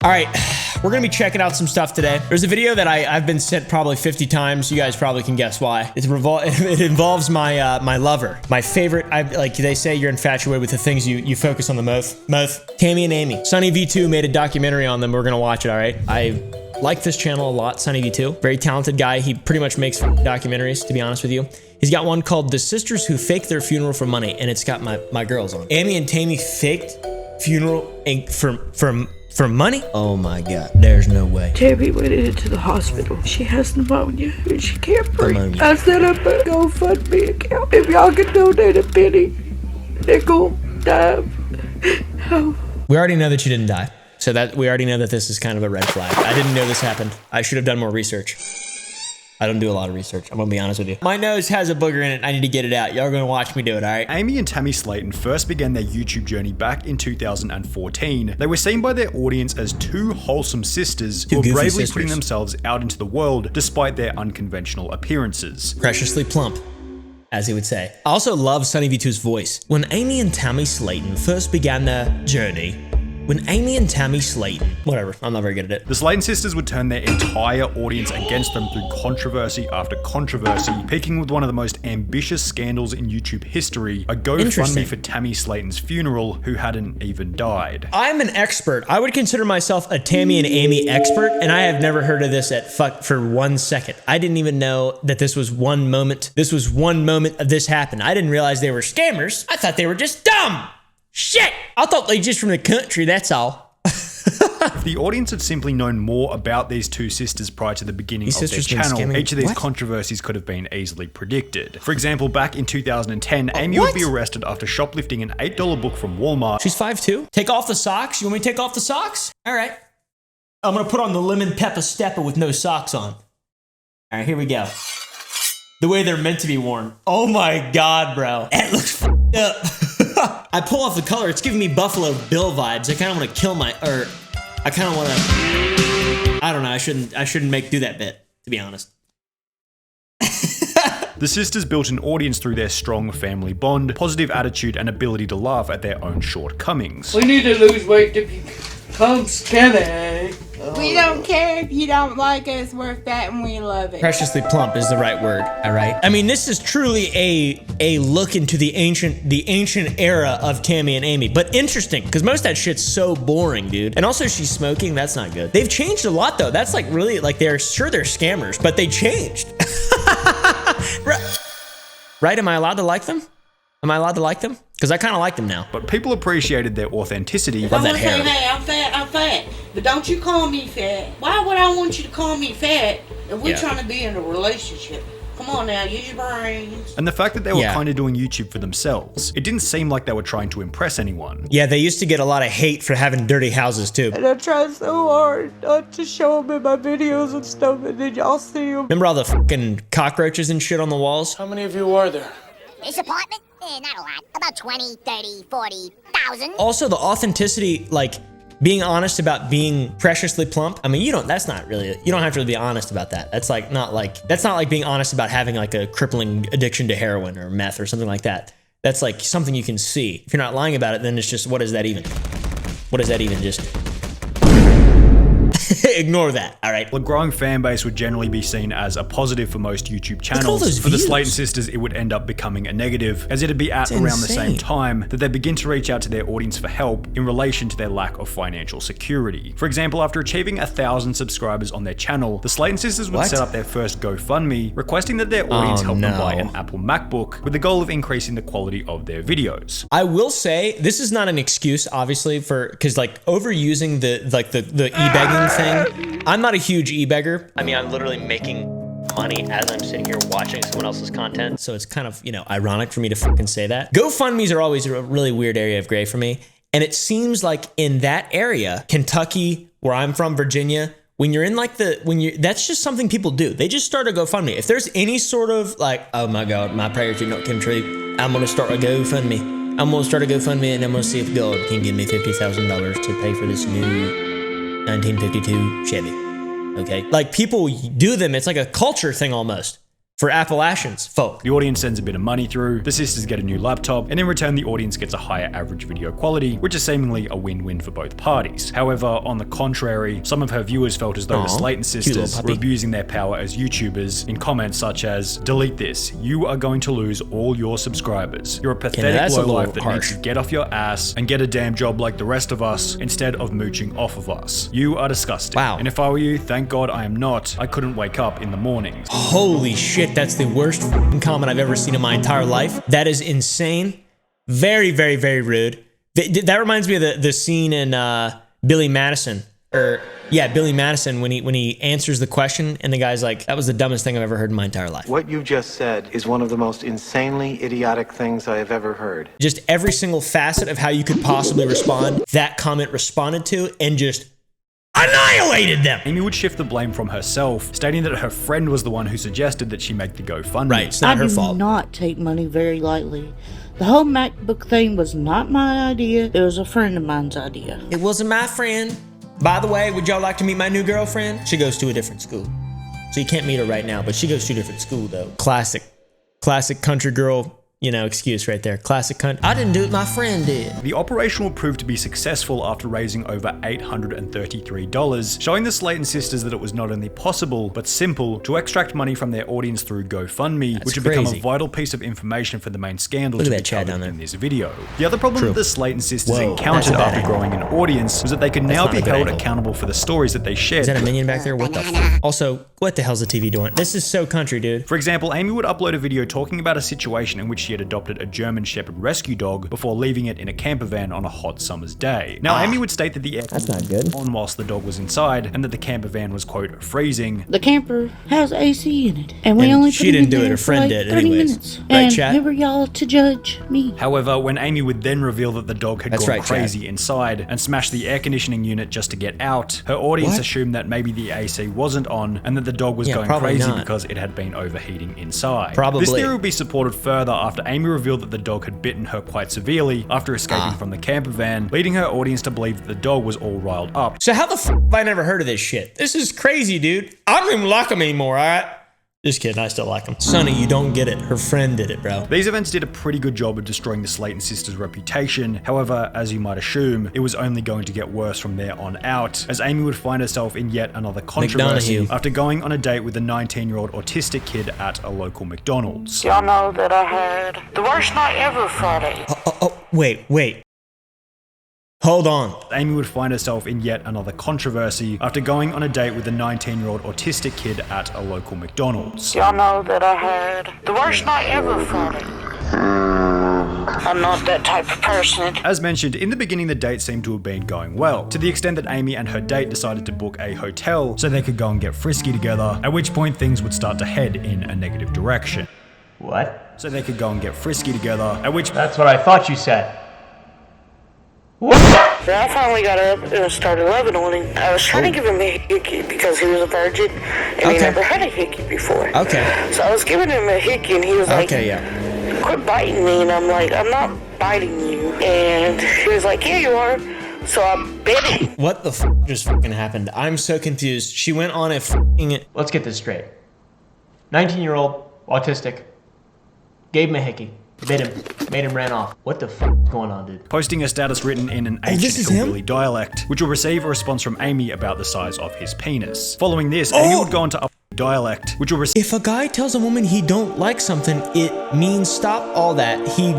All right, we're gonna be checking out some stuff today. There's a video that I've been sent probably 50 times. You guys probably can guess why. It involves my my lover, my favorite. Like they say, you're infatuated with the things you focus on the most. Tammy and Amy. Sunny V2 made a documentary on them. We're gonna watch it. All right. I like this channel a lot. Sunny V2, very talented guy. He pretty much makes documentaries, to be honest with you. He's got one called "The Sisters Who Faked Their Funeral for Money," and it's got my girls on. Amy and Tammy faked funeral for money? Oh my God, there's no way. Tammy went into the hospital. She has pneumonia and she can't breathe. Pneumonia. I set up a GoFundMe account. If y'all can donate a penny, nickel, dime. We already know that you didn't die. So that we already know that this is kind of a red flag. I didn't know this happened. I should have done more research. I don't do a lot of research. I'm gonna be honest with you. My nose has a booger in it. I need to get it out. Y'all are gonna watch me do it, all right? Amy and Tammy Slayton first began their YouTube journey back in 2014. They were seen by their audience as two wholesome sisters who were bravely putting themselves out into the world despite their unconventional appearances. Preciously plump, as he would say. I also love Sunny V2's voice. When Amy and Tammy Slayton first began their journey, whatever, I'm not very good at it. The Slayton sisters would turn their entire audience against them through controversy after controversy, peaking with one of the most ambitious scandals in YouTube history, a GoFundMe for Tammy Slayton's funeral, who hadn't even died. I'm an expert. I would consider myself a Tammy and Amy expert, and I have never heard of this for 1 second. I didn't even know that this was one moment. This was one moment of this happened. I didn't realize they were scammers. I thought they were just dumb. Shit! I thought they just from the country, that's all. If the audience had simply known more about these two sisters prior to the beginning of their channel, each of these controversies could have been easily predicted. For example, back in 2010, Amy would be arrested after shoplifting an $8 book from Walmart. She's 5'2". Take off the socks? You want me to take off the socks? All right. I'm gonna put on the lemon pepper stepper with no socks on. All right, here we go. The way they're meant to be worn. Oh my God, bro. It looks f***ed up. I pull off the color, it's giving me Buffalo Bill vibes. I kind of want to kill I kind of want to, I don't know, I shouldn't do that bit, to be honest. The sisters built an audience through their strong family bond, positive attitude, and ability to laugh at their own shortcomings. We need to lose weight to become skinny. We don't care if you don't like us, we're fat and we love it. Preciously plump is the right word, all right? I mean, this is truly a look into the ancient era of Tammy and Amy, but interesting, because most of that shit's so boring, dude. And also she's smoking, that's not good. They've changed a lot though. That's like really, like they're scammers, but they changed. Right, am I allowed to like them? Am I allowed to like them? Because I kind of like them now. But people appreciated their authenticity. Love that hair. Hey, I'm fat. But don't you call me fat. Why would I want you to call me fat if we're trying to be in a relationship? Come on now, use your brains. And the fact that they were kind of doing YouTube for themselves. It didn't seem like they were trying to impress anyone. Yeah, they used to get a lot of hate for having dirty houses too. And I tried so hard not to show them in my videos and stuff, and then y'all see them. Remember all the fucking cockroaches and shit on the walls? How many of you are there? This apartment? Not a lot. About 20, 30, 40,000. Also, the authenticity, like being honest about being preciously plump. I mean, you don't have to really be honest about that. That's not like being honest about having like a crippling addiction to heroin or meth or something like that. That's like something you can see. If you're not lying about it, then it's just, what is that even? What is that even? Just ignore that, all right? A growing fan base would generally be seen as a positive for most YouTube channels. For the Slayton sisters, it would end up becoming a negative, as it'd be at around the same time that they begin to reach out to their audience for help in relation to their lack of financial security. For example, after achieving 1,000 subscribers on their channel, the Slayton sisters would set up their first GoFundMe, requesting that their audience help them buy an Apple MacBook, with the goal of increasing the quality of their videos. I will say, this is not an excuse, obviously, because like overusing the e-begging thing. I'm not a huge e-beggar. I mean, I'm literally making money as I'm sitting here watching someone else's content. So it's kind of, ironic for me to fucking say that. GoFundMes are always a really weird area of gray for me. And it seems like in that area, Kentucky, where I'm from, Virginia, when you're in like that's just something people do. They just start a GoFundMe. If there's any sort of like, oh my God, my prayers did not come true, I'm gonna start a GoFundMe. I'm gonna start a GoFundMe and I'm gonna see if God can give me $50,000 to pay for this new 1952 Chevy. Okay, like people do them. It's like a culture thing almost. For Appalachians, folk. The audience sends a bit of money through, the sisters get a new laptop, and in return the audience gets a higher average video quality, which is seemingly a win-win for both parties. However, on the contrary, some of her viewers felt as though the Slayton sisters were abusing their power as YouTubers in comments such as, "Delete this, you are going to lose all your subscribers. You're a pathetic lowlife that needs to get off your ass and get a damn job like the rest of us instead of mooching off of us. You are disgusting." Wow. And if I were you, thank God I am not. I couldn't wake up in the mornings. Holy shit, that's the worst comment I've ever seen in my entire life. That is insane. Very, very, very rude. That reminds me of the scene in Billy Madison. Billy Madison when he answers the question and the guy's like, "That was the dumbest thing I've ever heard in my entire life." What you just said is one of the most insanely idiotic things I have ever heard. Just every single facet of how you could possibly respond, that comment responded to and just annihilated them. Amy would shift the blame from herself, stating that her friend was the one who suggested that she make the GoFundMe. Right, it's not her fault. I do not take money very lightly. The whole MacBook thing was not my idea. It was a friend of mine's idea. It wasn't my friend. By the way, would y'all like to meet my new girlfriend? She goes to a different school. So you can't meet her right now, but she goes to a different school though. Classic country girl, excuse right there. Classic country. I didn't do it, my friend did. The operation will prove to be successful after raising over $833, showing the Slayton sisters that it was not only possible, but simple to extract money from their audience through GoFundMe, which had become a vital piece of information for the main scandal to be covered in this video. The other problem that the Slayton sisters encountered after growing an audience was that they could now be held accountable for the stories that they shared. Is that a minion back there? What the f? Also, what the hell's the TV doing? This is so country, dude. For example, Amy would upload a video talking about a situation in which she had adopted a German Shepherd rescue dog before leaving it in a camper van on a hot summer's day. Now, Amy would state that the air was on whilst the dog was inside, and that the camper van was, quote, freezing. The camper has AC in it, and we only she didn't do it, her friend did anyways. Minutes. Right, chat? Who are y'all to judge me? However, when Amy would then reveal that the dog had gone crazy inside and smashed the air conditioning unit just to get out, her audience assumed that maybe the AC wasn't on and that the dog was going crazy because it had been overheating inside. This theory would be supported further after Amy revealed that the dog had bitten her quite severely after escaping from the camper van, leading her audience to believe that the dog was all riled up. So how the f have I never heard of this shit? This is crazy, dude. I don't even like him anymore, alright? Just kidding, I still like him. Sonny, you don't get it. Her friend did it, bro. These events did a pretty good job of destroying the Slayton sisters' reputation. However, as you might assume, it was only going to get worse from there on out, as Amy would find herself in yet another controversy after going on a date with a 19-year-old autistic kid at a local McDonald's. Y'all know that I had the worst night ever Friday. Wait. Hold on. Amy would find herself in yet another controversy after going on a date with a 19-year-old autistic kid at a local McDonald's. Y'all know that I had the worst night ever Friday. I'm not that type of person. As mentioned, in the beginning the date seemed to have been going well, to the extent that Amy and her date decided to book a hotel so they could go and get frisky together, at which point things would start to head in a negative direction. What? So they could go and get frisky together, at which... That's what I thought you said. What? I finally got up and started loving on him. I was trying to give him a hickey because he was a virgin and he never had a hickey before. Okay. So I was giving him a hickey and he was like, quit biting me. And I'm like, I'm not biting you. And he was like, yeah, you are. So I bit him. What the f just fucking happened? I'm so confused. She went on a fucking... Let's get this straight. 19-year-old, autistic, gave him a hickey. Bit him, made him ran off. What the f is going on, dude? Posting a status written in an ancient hillbilly dialect, which will receive a response from Amy about the size of his penis. Following this, Amy would go on to dialect, which will receive... If a guy tells a woman he don't like something, it means stop all that. He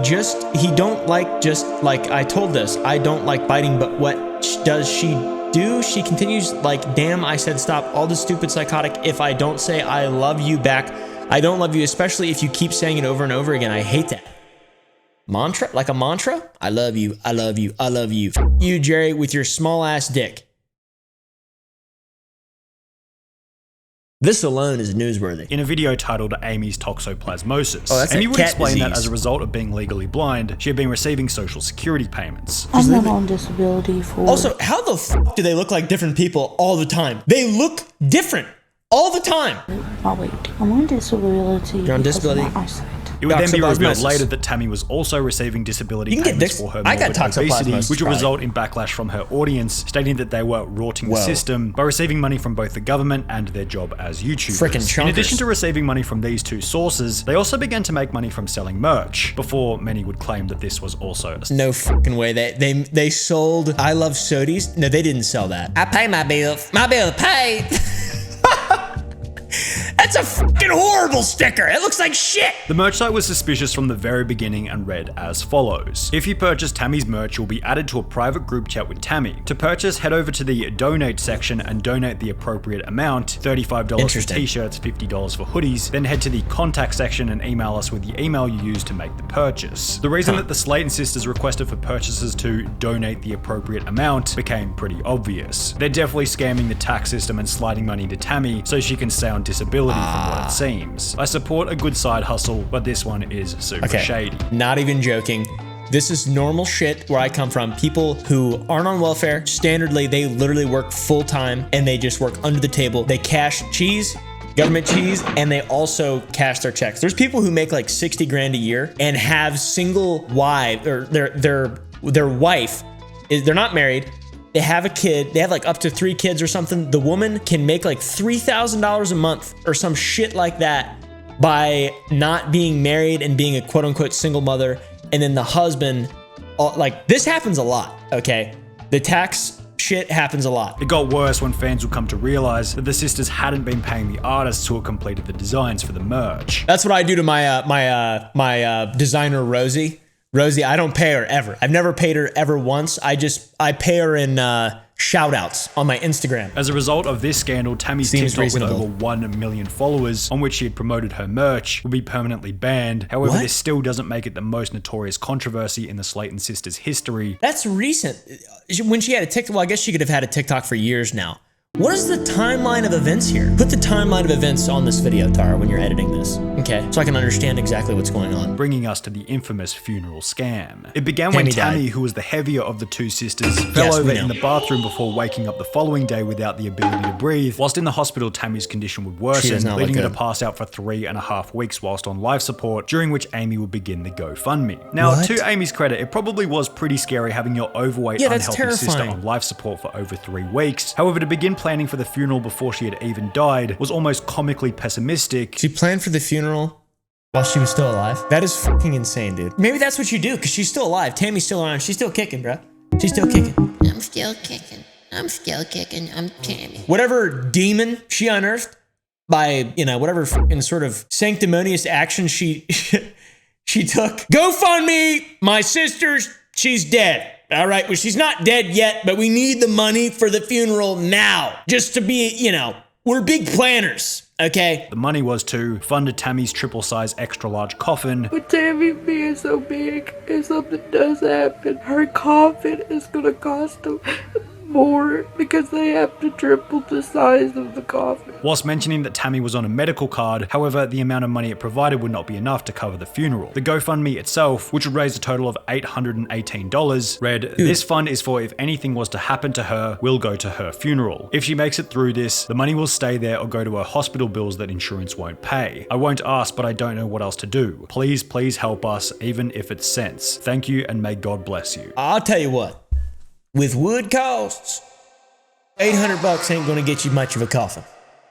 don't like, just like I told this. I don't like biting, but what does she do? She continues like, damn, I said stop all the stupid psychotic. If I don't say I love you back, I don't love you, especially if you keep saying it over and over again. I hate that. Mantra? Like a mantra? I love you, I love you, I love you. F you, Jerry, with your small ass dick. This alone is newsworthy. In a video titled Amy's Toxoplasmosis, Amy would explain that as a result of being legally blind, she had been receiving social security payments. I'm not on disability for... Also, how the f do they look like different people all the time? They look different all the time. Oh wait, I'm on disability. You're on disability? Of my eyesight. It would then be revealed later that Tammy was also receiving disability payments for her morbid obesity, which would result in backlash from her audience, stating that they were rorting the system by receiving money from both the government and their job as YouTubers. In addition to receiving money from these two sources, they also began to make money from selling merch, before many would claim that this was also no fucking way. They sold I Love Sodies. No, they didn't sell that. I pay my bills. My bill paid. That's a fucking horrible sticker. It looks like shit. The merch site was suspicious from the very beginning and read as follows. If you purchase Tammy's merch, you'll be added to a private group chat with Tammy. To purchase, head over to the donate section and donate the appropriate amount, $35 for t-shirts, $50 for hoodies. Then head to the contact section and email us with the email you used to make the purchase. The reason that the Slayton sisters requested for purchasers to donate the appropriate amount became pretty obvious. They're definitely scamming the tax system and sliding money to Tammy so she can stay on disability from what it seems. I support a good side hustle, but this one is super shady. Not even joking. This is normal shit where I come from. People who aren't on welfare, standardly, they literally work full time and they just work under the table. They cash cheese, government cheese, and they also cash their checks. There's people who make like 60 grand a year and have single wife, or their wife, they're not married. They have a kid, they have like up to 3 kids or something. The woman can make like $3,000 a month or some shit like that by not being married and being a quote unquote single mother. And then the husband, like this happens a lot, okay? The tax shit happens a lot. It got worse when fans would come to realize that the sisters hadn't been paying the artists who had completed the designs for the merch. That's what I do to my designer, Rosie. Rosie, I don't pay her ever. I've never paid her ever once. I pay her in shout outs on my Instagram. As a result of this scandal, Tammy's TikTok with over 1 million followers, on which she had promoted her merch, will be permanently banned. However, this still doesn't make it the most notorious controversy in the Slayton sisters' history. That's recent. When she had a TikTok, well, I guess she could have had a TikTok for years now. What is the timeline of events here? Put the timeline of events on this video, Tara, when you're editing this, okay? So I can understand exactly what's going on. Bringing us to the infamous funeral scam. It began when Tammy, who was the heavier of the two sisters, fell over in the bathroom before waking up the following day without the ability to breathe. Whilst in the hospital, Tammy's condition would worsen, leading her to pass out for 3.5 weeks whilst on life support, during which Amy would begin the GoFundMe. Now, to Amy's credit, it probably was pretty scary having your overweight, unhealthy sister on life support for over 3 weeks. However, to begin planning for the funeral before she had even died was almost comically pessimistic. She planned for the funeral while she was still alive? That is fucking insane, dude. Maybe that's what you do, because she's still alive. Tammy's still around. She's still kicking, bro. She's still kicking. I'm still kicking. I'm still kicking. I'm Tammy. Whatever demon she unearthed by, you know, whatever fucking sort of sanctimonious action she took. GoFundMe, my sister's, she's dead. All right, well, she's not dead yet, but we need the money for the funeral now. Just to be, you know, we're big planners, okay? The money was to fund Tammy's triple-size extra-large coffin. With Tammy being so big, if something does happen, her coffin is gonna cost them more because they have to triple the size of the coffin. Whilst mentioning that Tammy was on a medical card, however, the amount of money it provided would not be enough to cover the funeral. The GoFundMe itself, which would raise a total of $818, read, "This fund is for if anything was to happen to her, will go to her funeral. If she makes it through this, the money will stay there or go to her hospital bills that insurance won't pay. I won't ask, but I don't know what else to do. Please, please help us, even if it's cents. Thank you and may God bless you." I'll tell you what. With wood costs, $800 ain't gonna get you much of a coffin,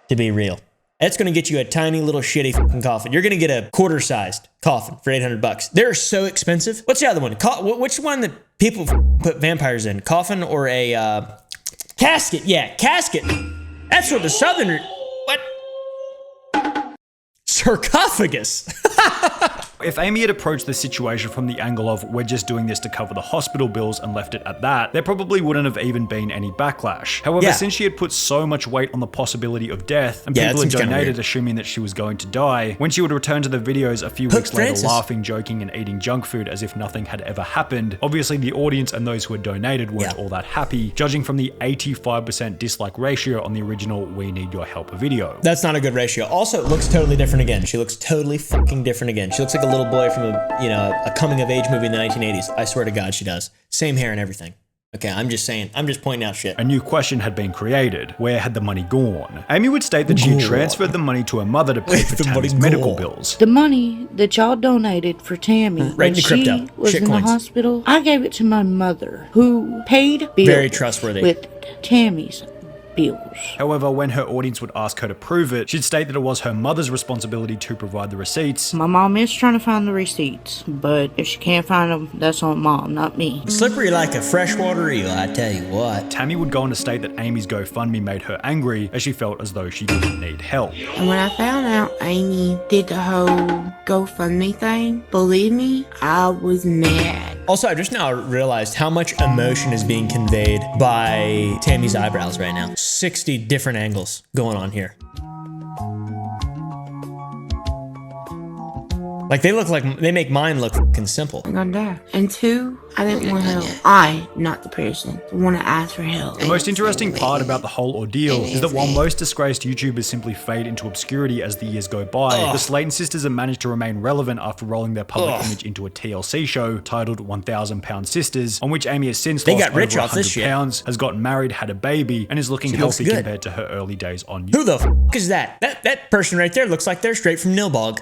to be real. That's gonna get you a tiny little shitty fucking coffin. You're gonna get a quarter-sized coffin for $800. They're so expensive. What's the other one? Which one that people put vampires in? Coffin or a casket? Yeah, casket. That's what the Southerners. What? Sarcophagus. If Amy had approached the situation from the angle of we're just doing this to cover the hospital bills and left it at that, there probably wouldn't have even been any backlash. However, since she had put so much weight on the possibility of death and people had donated assuming that she was going to die, when she would return to the videos a few weeks later laughing, joking and eating junk food as if nothing had ever happened, obviously the audience and those who had donated weren't all that happy, judging from the 85% dislike ratio on the original We Need Your Help video. That's not a good ratio. Also, it looks totally different again. She looks totally fucking different again. She looks like a little boy from a coming of age movie in the 1980s. I swear to God, she does. Same hair and everything. Okay, I'm just saying. I'm just pointing out shit. A new question had been created. Where had the money gone? Amy would state that she had transferred the money to her mother to pay for Tammy's medical bills. The money that y'all donated for Tammy when she was in the hospital, I gave it to my mother, who paid bills Very trustworthy. with Tammy's bills. However, when her audience would ask her to prove it, she'd state that it was her mother's responsibility to provide the receipts. My mom is trying to find the receipts, but if she can't find them, that's on mom, not me. Slippery like a freshwater eel, I tell you what. Tammy would go on to state that Amy's GoFundMe made her angry, as she felt as though she didn't need help. And when I found out Amy did the whole GoFundMe thing, believe me, I was mad. Also, I just now realized how much emotion is being conveyed by Tammy's eyebrows right now. 60 different angles going on here. Like they make mine look fucking simple. I'm gonna die. And two, I didn't want help. I, not the person, want to ask for help. The most interesting part about the whole ordeal is that while most disgraced YouTubers simply fade into obscurity as the years go by, the Slayton sisters have managed to remain relevant after rolling their public image into a TLC show titled 1,000 Pound Sisters, on which Amy has since lost over 100 pounds, has gotten married, had a baby, and is looking healthy compared to her early days on YouTube. Who the fuck is that? That person right there looks like they're straight from Nilbog.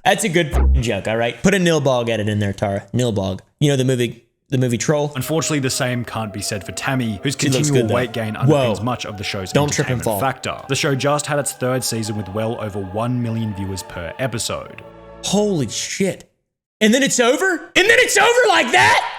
That's a good joke, all right? Put a Nilbog edit in there, Tara. Nilbog. You know the movie Troll? Unfortunately, the same can't be said for Tammy, whose continual weight gain underpins much of the show's entertainment factor. The show just had its third season with well over 1 million viewers per episode. Holy shit. And then it's over? And then it's over like that?